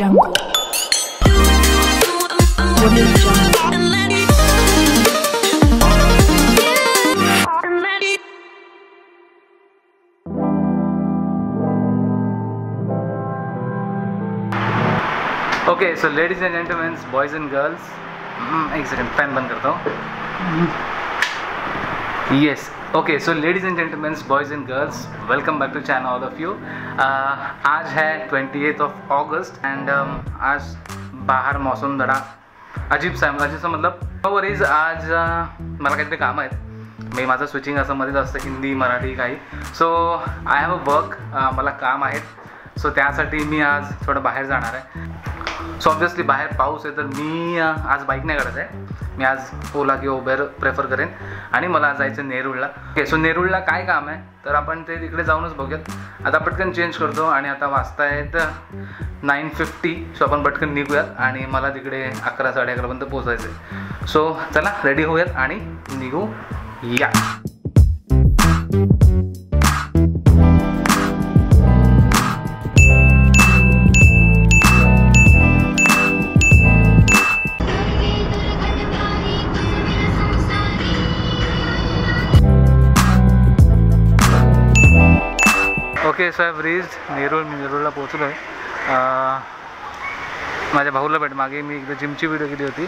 Jungle. Audio Jungle. Okay, so ladies and gentlemen, boys and girls, एक second fan बंद करता हूँ. Yes, okay, so ladies and gentlemen, boys and girls, welcome back to channel all of you. आज है 28th of August and आज बाहर मौसम जरा अजीब सा मतलब नो वरीज. आज मला काहीतरी काम आहेत. मी माझं स्विचिंग असं मध्येच असतं हिंदी मराठी काही. So I have a work, मला काम आहेत. सो त्यासाठी मी आज थोडं बाहेर जाणार आहे. सो ऑब्वियसली बाहेर पाऊस आहे तर मी आज बाईक नाही काढत आहे. मी आज ओला किंवा उबेर प्रेफर करेन आणि मला जायचं नेरूळला. ओके, सो नेरूळला काय काम आहे तर आपण ते तिकडे जाऊनच बघूयात. आता पटकन चेंज करतो आणि आता वाजता आहेत 9:50. सो आपण पटकन निघूयात आणि मला तिकडे 11 साडे11पर्यंत पोचायचं आहे. सो चला रेडी होऊयात आणि निघू या. Okay, so I have reached Nerul. मी नेरूळला पोहोचलो आहे. माझ्या भाऊला भेट मागे मी एकदा जिमची व्हिडिओ केली होती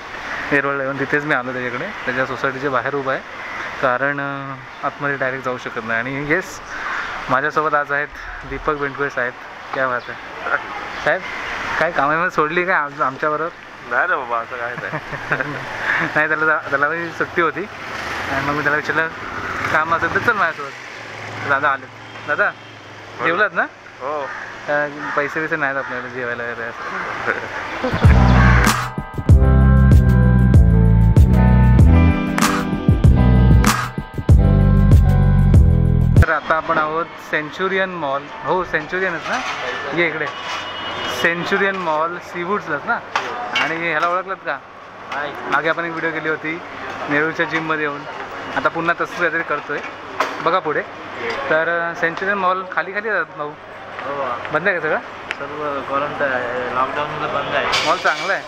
नेरूळला येऊन, तिथेच मी आलो त्याच्याकडे. त्याच्या सोसायटीच्या बाहेर उभा आहे कारण आतमध्ये डायरेक्ट जाऊ शकत नाही. आणि येस, माझ्यासोबत आज आहेत दीपक बेंडकुळे साहेब. क्या बात आहे साहेब, काय कामामध्ये सोडली काय आमच्याबरोबर? नाही रे बाबा, असं काय नाही, त्याला सुट्टी होती आणि मग मी त्याला विचारलं काम असेल तर चल माझ्यासोबत. दादा आले. दादा जेवलात ना? हो. पैसे बिसे नाहीत आपल्याला जेवायला वगैरे असं. तर आता आपण आहोत सेंचुरियन मॉल. हो, सेंचुरियनच ना? ये इकडे. सेंचुरियन मॉल सीवूड्सलाच ना? आणि ह्याला ओळखलात का? मागे आपण एक व्हिडिओ केली होती नेरूळच्या जिममध्ये येऊन. आता पुन्हा तसंच काहीतरी करतोय बघा पुढे. तर सेंचुरियन मॉल खाली जातात भाऊ. बंद आहे का सगळं? सर्व क्वारंटाईन लॉकडाऊनला बंद आहे. मॉल चांगला आहे,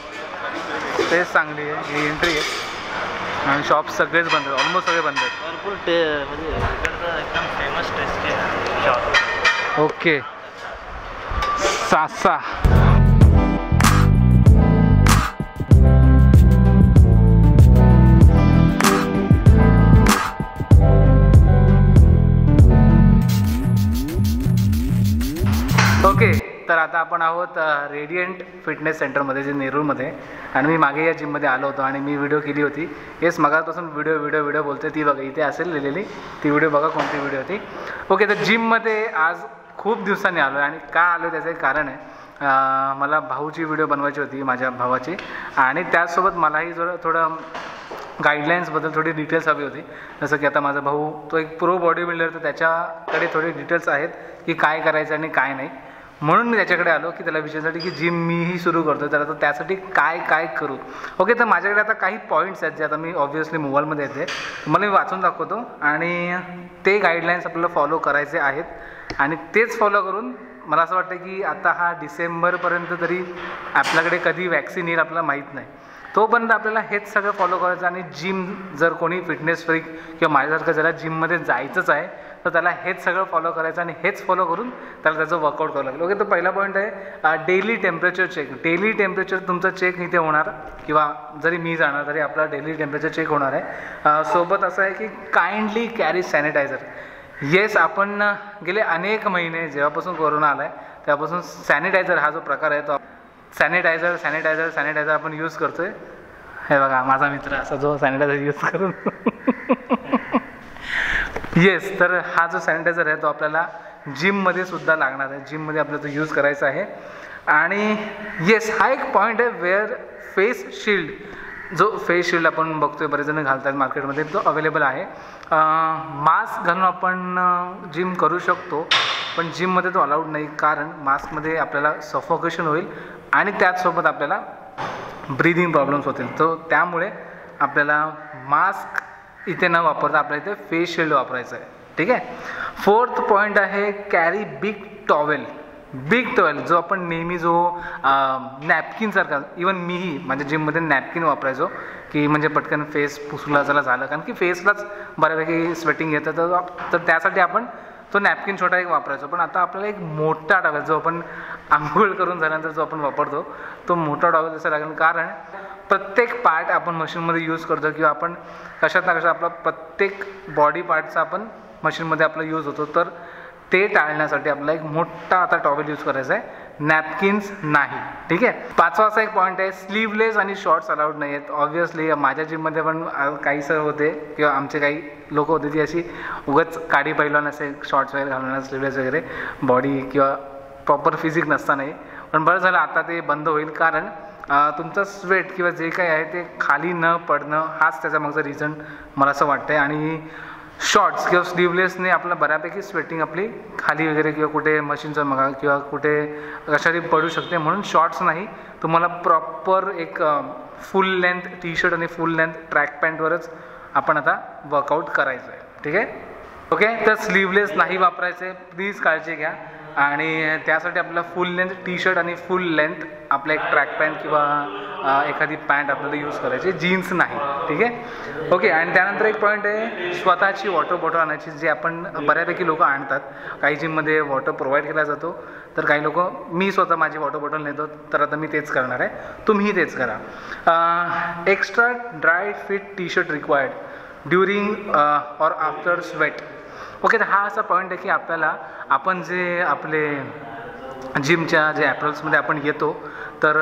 स्पेस चांगली आहे, ही एंट्री आहे आणि शॉप्स सगळेच बंद आहेत, ऑलमोस्ट सगळे बंद आहेत. भरपूर म्हणजे इकडचं एकदम फेमस टेस्टी आहे शॉप. ओके, सासा. ओके, तर आता आपण आहोत रेडियंट फिटनेस सेंटरमध्ये जे नेरूळमध्ये. आणि मी मागे या जिममध्ये आलो होतो आणि मी व्हिडिओ केली होती. येस, मगापासून व्हिडिओ बोलते ती बघा, इथे असेल लिहिलेली ती व्हिडिओ बघा कोणती व्हिडिओ होती. ओके, तर जिममध्ये आज खूप दिवसांनी आलो आहे आणि का आलो त्याचं एक कारण आहे. मला भाऊची व्हिडिओ बनवायची होती, माझ्या भावाची, आणि त्याचसोबत मलाही थोडं गाईडलाईन्सबद्दल थोडी डिटेल्स हवी होती. जसं की आता माझा भाऊ तो एक प्रो बॉडी बिल्डर, तर त्याच्याकडे थोडी डिटेल्स आहेत की काय करायचं आणि काय नाही. म्हणून मी त्याच्याकडे आलो की त्याला विचारण्यासाठी की जिम मीही सुरू करतो, तर आता त्यासाठी काय करू. ओके, तर माझ्याकडे आता काही पॉईंट्स आहेत जे आता मी ऑब्व्हियसली मोबाईलमध्ये येते, मला मी वाचून दाखवतो आणि ते गाईडलाईन्स आपल्याला फॉलो करायचे आहेत. आणि तेच फॉलो करून मला असं वाटतं की आता हा डिसेंबरपर्यंत तरी आपल्याकडे कधी वॅक्सिन येईल आपल्याला माहीत नाही, तोपर्यंत आपल्याला हेच सगळं फॉलो करायचं. आणि जिम जर कोणी फिटनेस फ्रीक किंवा माझ्यासारखं ज्याला जिममध्ये जायचंच आहे तर त्याला हेच सगळं फॉलो करायचं आणि हेच फॉलो करून त्याला त्याचं वर्कआउट करावं लागेल. ओके, तर पहिला पॉईंट आहे daily temperature check. Daily temperature तुमचं चेक इथे होणार, किंवा जरी मी जाणार तरी आपला डेली टेम्परेचर चेक होणार आहे. सोबत असं आहे की काइंडली कॅरी सॅनिटायझर. येस, आपण गेले अनेक महिने जेव्हापासून कोरोना आला आहे तेव्हापासून सॅनिटायझर हा जो प्रकार आहे तो सॅनिटायझर आपण यूज करतोय. हे बघा माझा मित्र असा जो सॅनिटायझर यूज करून येस, तर हा जो सॅनिटायझर आहे तो आपल्याला जिममध्ये सुद्धा लागणार आहे. जिममध्ये आपल्याला तो यूज करायचा आहे. आणि येस, हा एक पॉईंट आहे वेअर फेस शिल्ड. जो फेस शिल्ड आपण बघतोय बरेच जण घालतात मार्केटमध्ये, तो अवेलेबल आहे. मास्क घालून आपण जिम करू शकतो, पण जिममध्ये तो अलाउड नाही, कारण मास्कमध्ये आपल्याला सफोकेशन होईल आणि त्याचसोबत आपल्याला ब्रीदिंग प्रॉब्लेम्स होतील. तो त्यामुळे आपल्याला मास्क इथे न वापरता आपल्याला इथे फेस शिल्ड वापरायचं आहे. ठीक आहे. फोर्थ पॉईंट आहे carry big towel. Big towel जो आपण नेहमी जो नॅपकिनसारखा, इवन मीही माझ्या जिममध्ये नॅपकिन वापरायचो की म्हणजे पटकन फेस पुसला जरा झालं, कारण की फेसलाच बऱ्यापैकी स्वेटिंग येतं, तर त्यासाठी आपण तो नॅपकिन छोटा एक वापरायचो. पण आता आपल्याला एक मोठा टॉवेल जो आपण आंघोळ करून झाल्यानंतर जो आपण वापरतो तो मोठा टॉवेल असायला लागेल, कारण प्रत्येक पार्ट आपण मशीनमध्ये यूज करतो किंवा आपण कशात ना कशा आपला प्रत्येक बॉडी पार्टचा आपण मशीनमध्ये आपला यूज होतो. तर ते टाळण्यासाठी आपल्याला एक मोठा आता टॉवेल यूज करायचा आहे, नॅपकिन्स नाही. ठीक आहे. 5वा असा एक पॉईंट आहे, स्लीवलेस आणि शॉर्ट्स अलाउड नाही आहेत. ऑब्व्हियसली माझ्या जिममध्ये पण काही सर होते किंवा आमचे काही लोक होते ती अशी उगाच काडी पैलवान असे शॉर्ट्स वगैरे घालणार, स्लीवलेस वगैरे, बॉडी किंवा प्रॉपर फिजिक नसतानाही. पण बरं झालं आता ते बंद होईल, कारण तुमचं स्वेट किंवा जे काही आहे ते खाली न पडणं हाच त्याच्या मागचा रिझन मला असं वाटतं आहे. आणि शॉर्ट्स किंवा स्लीवलेसने आपलं बऱ्यापैकी स्वेटिंग आपली खाली वगैरे किंवा कुठे मशीनचं मगा किंवा कुठे कशातरी पडू शकते, म्हणून शॉर्ट्स नाही, तुम्हाला प्रॉपर एक फुल लेंथ टी शर्ट आणि फुल लेंथ ट्रॅक पॅन्टवरच आपण आता वर्कआउट करायचं आहे. ठीक आहे. ओके. तर स्लीवलेस नाही वापरायचे, प्लीज काळजी घ्या. आणि त्यासाठी आपल्याला फुल लेंथ टी शर्ट आणि फुल लेंथ आपलं एक ट्रॅक पॅन्ट किंवा एखादी पॅन्ट आपल्याला यूज करायची, जीन्स नाही. ठीक आहे. ओके. आणि त्यानंतर एक पॉईंट आहे, स्वतःची वॉटर बॉटल आणायची, जे आपण बऱ्यापैकी लोक आणतात. काही जिममध्ये वॉटर प्रोव्हाइड केला जातो, तर काही लोक, मी स्वतः माझी वॉटर बॉटल नेतो, तर आता मी तेच करणार आहे, तुम्हीही तेच करा. Extra dry fit T shirt required during or after sweat. Okay. तर हा असा पॉईंट आहे की आपल्याला, आपण जे आपले जिमच्या जे ॲपरल्समध्ये आपण येतो, तर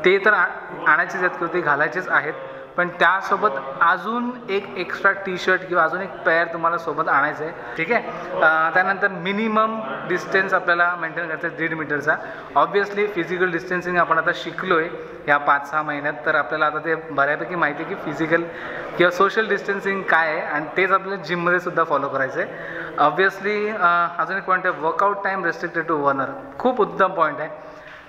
ते तर आणायचेच आहेत किंवा ते घालायचेच आहेत, पण त्यासोबत अजून एक एक्स्ट्रा टी शर्ट किंवा अजून एक पेअर तुम्हाला सोबत आणायचं आहे. ठीक आहे. त्यानंतर मिनिमम डिस्टन्स आपल्याला मेंटेन करायचं आहे 1.5 मीटरचा. ऑब्व्हियसली फिजिकल डिस्टन्सिंग आपण आता शिकलो आहे ह्या 5-6 महिन्यात, तर आपल्याला आता ते बऱ्यापैकी माहिती आहे की फिजिकल किंवा सोशल डिस्टन्सिंग काय आहे, आणि तेच आपल्याला जिममध्ये सुद्धा फॉलो करायचं आहे. ऑब्व्हियसली अजून एक पॉईंट आहे, workout time restricted to 1 hour. खूप उत्तम पॉईंट आहे.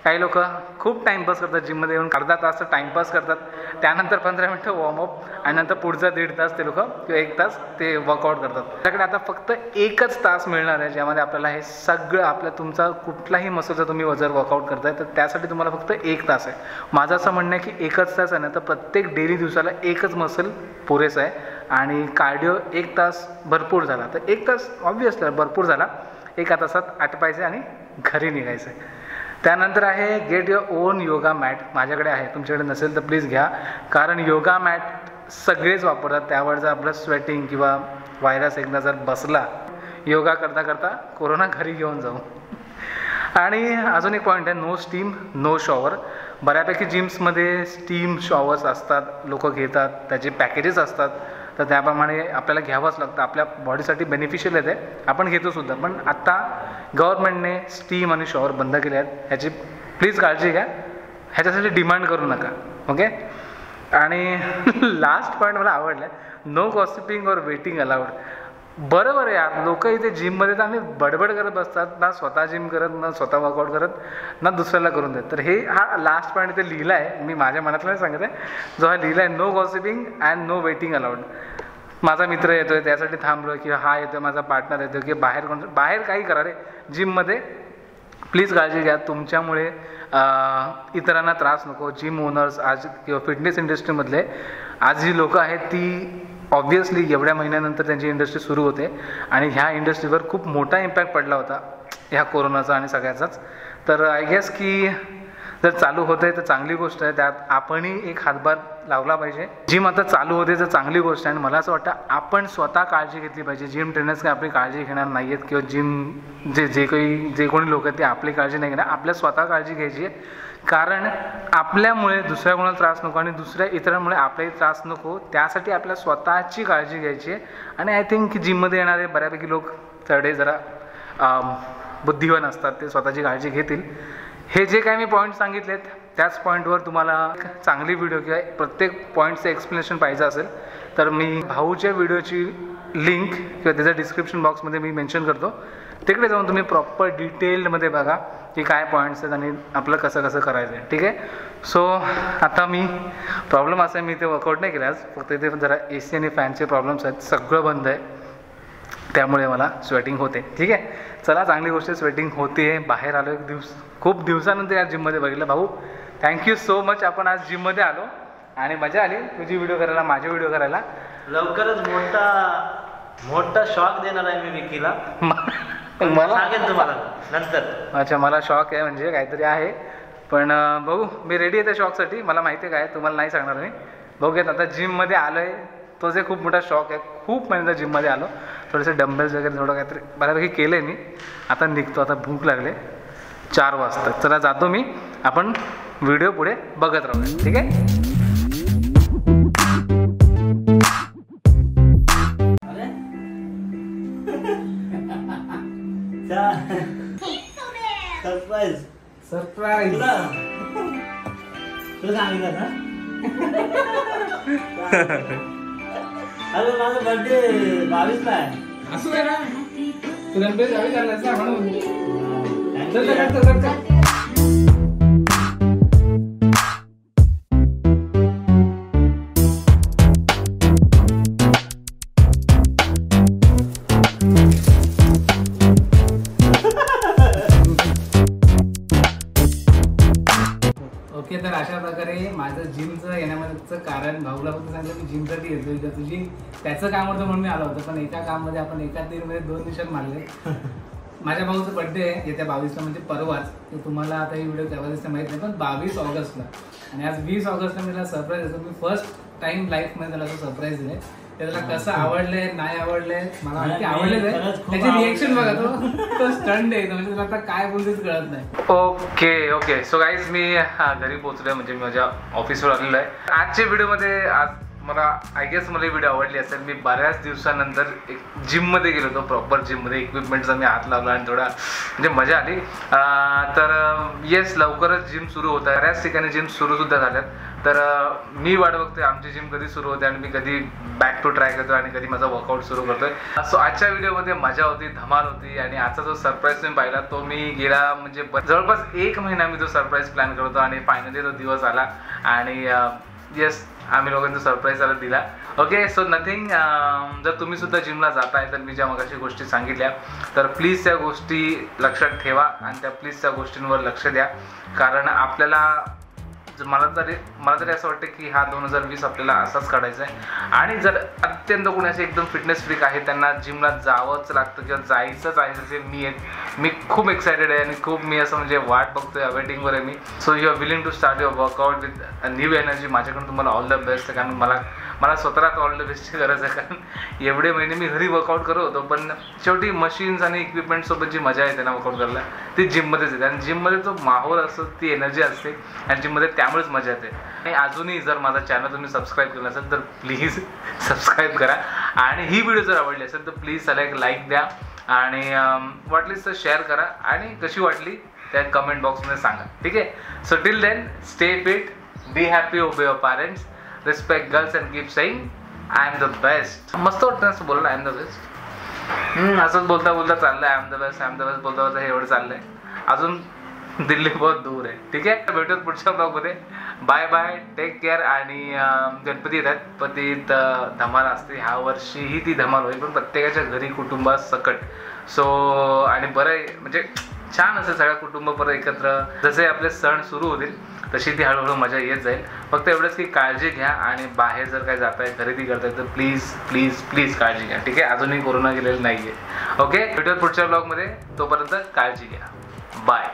काही लोक खूप टाईमपास करतात जिममध्ये येऊन, अर्धा तास टाईमपास करतात, त्यानंतर 15 मिनटं वॉर्मअप आणि नंतर पुढचा 1.5 तास ते लोक किंवा 1 तास ते वर्कआउट करतात. त्याकडे आता फक्त 1च तास मिळणार आहे, ज्यामध्ये आपल्याला हे सगळं आपल्या तुमचा कुठलाही मसलचा तुम्ही वजन वर्कआउट करताय, तर त्यासाठी तुम्हाला फक्त 1 तास आहे. माझं असं म्हणणं आहे की 1च तास आहे ना, तर प्रत्येक डेली दिवसाला 1च मसल पुरेसा आहे. आणि कार्डिओ 1 तास भरपूर झाला, तर 1 तास ऑब्व्हियसली भरपूर झाला, 1 तासात आटपायचे आणि घरी निघायचं आहे. त्यानंतर आहे get your own yoga mat. माझ्याकडे आहे, तुमच्याकडे नसेल तर प्लीज घ्या, कारण योगा मॅट सगळेच वापरतात. त्यावर जर आपलं स्वेटिंग किंवा व्हायरस एकदा जर बसला योगा करता करता, कोरोना घरी घेऊन जाऊ. आणि अजून एक पॉईंट आहे, नो स्टीम नो शॉवर. बऱ्यापैकी जिम्समध्ये स्टीम शॉवर्स असतात, लोक घेतात, त्याचे पॅकेजेस असतात, तर त्याप्रमाणे आपल्याला घ्यावंच लागतं. आपल्या बॉडीसाठी बेनिफिशियल आहे ते, आपण घेतो सुद्धा. पण आत्ता गव्हर्नमेंटने स्टीम आणि शॉवर बंद केले आहेत, ह्याची प्लीज काळजी घ्या, ह्याच्यासाठी डिमांड करू नका. ओके. आणि लास्ट पॉईंट मला आवडला, नो गॉसिपिंग और वेटिंग अलाउड. बरोबर आहे यार, लोक इथे जिममध्ये तर आम्ही बडबड करत बसतात, ना स्वतः जिम करत, ना स्वतः वर्कआउट करत, ना दुसऱ्याला करून देत. तर हे हा लास्ट पॉईंट इथे लिहिला आहे, मी माझ्या मनातला नाही सांगत आहे, जो हा लिहिला आहे, no gossiping and no waiting allowed. माझा मित्र येतोय त्यासाठी थांबलो, किंवा हा येतोय माझा पार्टनर येतोय, की बाहेर काही करा रे जिममध्ये, प्लीज काळजी घ्या. तुमच्यामुळे इतरांना त्रास नको. जिम ओनर्स आज किंवा फिटनेस इंडस्ट्रीमधले आज जी लोकं आहेत ती ऑब्व्हियसली एवढ्या महिन्यानंतर त्यांची इंडस्ट्री सुरू होते, आणि ह्या इंडस्ट्रीवर खूप मोठा इम्पॅक्ट पडला होता ह्या कोरोनाचा आणि सगळ्याचाच. तर आय गेस की जर चालू होतं आहे तर चांगली गोष्ट आहे, त्यात आपणही एक हातभार लावला पाहिजे. जिम आता चालू होते तर चांगली गोष्ट आहे, आणि मला असं वाटतं आपण स्वतः काळजी घेतली पाहिजे. जिम ट्रेनर्स काही आपली काळजी घेणार नाही आहेत, किंवा जिम जे कोणी लोक आहेत ते आपली काळजी नाही घेणार, आपल्या स्वतः काळजी घ्यायची आहे. कारण आपल्यामुळे दुसऱ्या कोणाला त्रास नको आणि दुसऱ्या इतरांमुळे आपल्याही त्रास नको, त्यासाठी आपल्या स्वतःची काळजी घ्यायची आहे. आणि आय थिंक की जिममध्ये येणारे बऱ्यापैकी लोक थोडे जरा बुद्धिवान असतात, ते स्वतःची काळजी घेतील. हे जे काही मी पॉईंट सांगितलेत त्याच पॉईंटवर तुम्हाला चांगली व्हिडिओ किंवा प्रत्येक पॉईंटचं एक्सप्लेनेशन पाहिजे असेल तर मी भाऊच्या व्हिडिओची लिंक किंवा त्याच्या डिस्क्रिप्शन बॉक्समध्ये मी मेन्शन करतो, तिकडे जाऊन तुम्ही प्रॉपर डिटेलमध्ये बघा की काय पॉईंट्स आहेत आणि आपलं कसं कसं करायचं आहे. ठीक आहे. सो आता मी प्रॉब्लेम असा आहे, मी ते वर्कआउट नाही केलं आज, फक्त इथे जरा AC आणि फॅनचे प्रॉब्लेम्स आहेत, सगळं बंद आहे. त्यामुळे मला स्वेटिंग होते. ठीक आहे, चला चांगली गोष्ट स्वेटिंग होते. बाहेर आलो खूप दिवसानंतर या जिममध्ये बघितलं. भाऊ थँक्यू सो मच. आपण आज जिममध्ये आलो आणि मजा आली तुझी व्हिडिओ करायला, माझे व्हिडिओ करायला. लवकरच मोठा शॉक देणार आहे मी विकीला. मला सांगेन तुम्हाला नंतर. अच्छा, मला शॉक आहे म्हणजे काहीतरी आहे, पण बघू मी रेडी आहे त्या शॉकसाठी. मला माहिती आहे काय, तुम्हाला नाही सांगणार मी. बघूयात आता जिममध्ये आलो आहे, तो जे खूप मोठा शॉक आहे. खूप महिन्याचा जिममध्ये आलो, थोडेसे डंबेल्स वगैरे थोडं काहीतरी बऱ्यापैकी केलं आहे मी. आता निघतो, आता भूक लागले. 4 वाजता. चला जातो मी, आपण व्हिडिओ पुढे बघत राहूया. ठीक आहे. सरप्राईज तुला सांगितलं ना. अरे माझा बर्थडे 22 ला आहे. असं आहे ना, तू गणपती गावी चाललास ना म्हणून. ओके, तर अशा प्रकारे माझं जिमचं येण्यामागचं कारण भाऊला फक्त सांगितलं मी जिमसाठी येतोय, तर तुझी त्याचं काम होतं म्हणून मी आलो होतो. पण एका काममध्ये आपण एका दिनमध्ये 2 निशाण मारले. माझ्या भाऊचं बर्थडे आहे येत्या 22ला, म्हणजे परवाच. तर तुम्हाला आता ही व्हिडिओ केव्हा दिसते माहीत नाही, पण 22 ऑगस्टला. आणि आज 20 ऑगस्टला मी त्याला सरप्राईज देतो. मी फर्स्ट टाइम लाईफमध्ये त्याला असं सरप्राईज दिले. त्याला कसं आवडलंय नाही आवडलंय मला माहिती. आवडले त्याची रिएक्शन बघा, तो स्टंड आहे, म्हणजे तुला आता काय बोलतेच कळत नाही. ओके सो गाईज, मी घरी पोहोचलोय, म्हणजे मी माझ्या ऑफिसवर आलेलो आहे. आजच्या व्हिडिओमध्ये आज मला आय गेस मला ही व्हिडिओ आवडली असेल. मी बऱ्याच दिवसानंतर एक जिममध्ये गेलो होतो, प्रॉपर जिममध्ये. इक्विपमेंटचा मी हात लावला आणि थोडा म्हणजे मजा आली. तर येस, लवकरच जिम सुरू होत आहे. बऱ्याच ठिकाणी जिम सुरूसुद्धा झाल्यात. तर मी वाट बघतोय आमची जिम कधी सुरू होते आणि मी कधी बॅक टू ट्राय करतोय आणि कधी माझा वर्कआउट सुरू करतोय. सो आजच्या व्हिडिओमध्ये मजा होती, धमाल होती. आणि आजचा जो सरप्राईज तुम्ही पाहिला तो मी गेला म्हणजे जवळपास 1 महिना मी तो सरप्राईज प्लॅन करतो आणि फायनली तो दिवस आला. आणि येस, आम्ही लोकांचा सरप्राईज त्याला दिला. Okay, so nothing. जर तुम्ही सुद्धा जिमला जाताय तर मी ज्या मगाशी गोष्टी सांगितल्या तर प्लीज त्या गोष्टी लक्षात ठेवा आणि त्या गोष्टींवर लक्ष द्या. कारण आपल्याला मला तरी असं वाटतं की हा 2020 आपल्याला असाच काढायचा आहे. आणि जर अत्यंत कोणी असे एकदम फिटनेस फ्रीक आहे त्यांना जिमला जावंच लागतं किंवा जायचंच आहे, जसे मी खूप एक्सायटेड आहे आणि खूप मी असं म्हणजे वाट बघतोय, अवेटिंगवर आहे मी. So you are willing to start your workout with new energy. माझ्याकडून तुम्हाला ऑल द बेस्ट आहे, कारण मला स्वतःला ऑल द बेस्टची गरज आहे. कारण एवढे महिने मी घरी वर्कआउट करत होतो, पण शेवटी मशीन्स आणि इक्विपमेंटसोबत जी मजा येते ना वर्कआउट करायला ती जिममध्येच येते. आणि जिममध्ये जो माहोल असतो, ती एनर्जी असते आणि जिममध्ये त्यामुळेच मजा येते. आणि अजूनही जर माझा चॅनल तुम्ही सबस्क्राईब केलं असेल तर प्लीज सबस्क्राईब करा. आणि ही व्हिडिओ जर आवडली असेल तर प्लीज त्याला एक लाईक द्या आणि वाटलीच तर शेअर करा. आणि कशी वाटली त्या कमेंट बॉक्समध्ये सांगा. ठीक आहे. So till then, stay fit, be happy, obey your parents, respect girls and keep saying I am the best. मस्त वाटतं असं बोललं, आय एम द बेस्ट. असंच बोलता चाललंय आय एम द बेस्ट बोलता हे एवढं चाललंय. अजून दिल्ली बहुत दूर आहे. ठीक आहे, भेटूत पुढच्या ब्लॉगमध्ये. Bye bye, take care. आणि गणपती येतात, पण ती धमाल असते. ह्या वर्षीही ती धमाल होईल, पण प्रत्येकाच्या घरी कुटुंबात सकट. सो आणि बरं आहे, म्हणजे छान असेल सगळ्या कुटुंब परत एकत्र. जसे आपले सण सुरू होतील तशी ती हळूहळू मजा येत जाईल. फक्त एवढंच की काळजी घ्या आणि बाहेर जर काय जाताय, खरेदी करताय तर प्लीज प्लीज प्लीज काळजी घ्या. ठीक आहे, अजूनही कोरोना गेलेलं नाही आहे. ओके, भेटूयात पुढच्या ब्लॉगमध्ये. तोपर्यंत काळजी घ्या. बाय.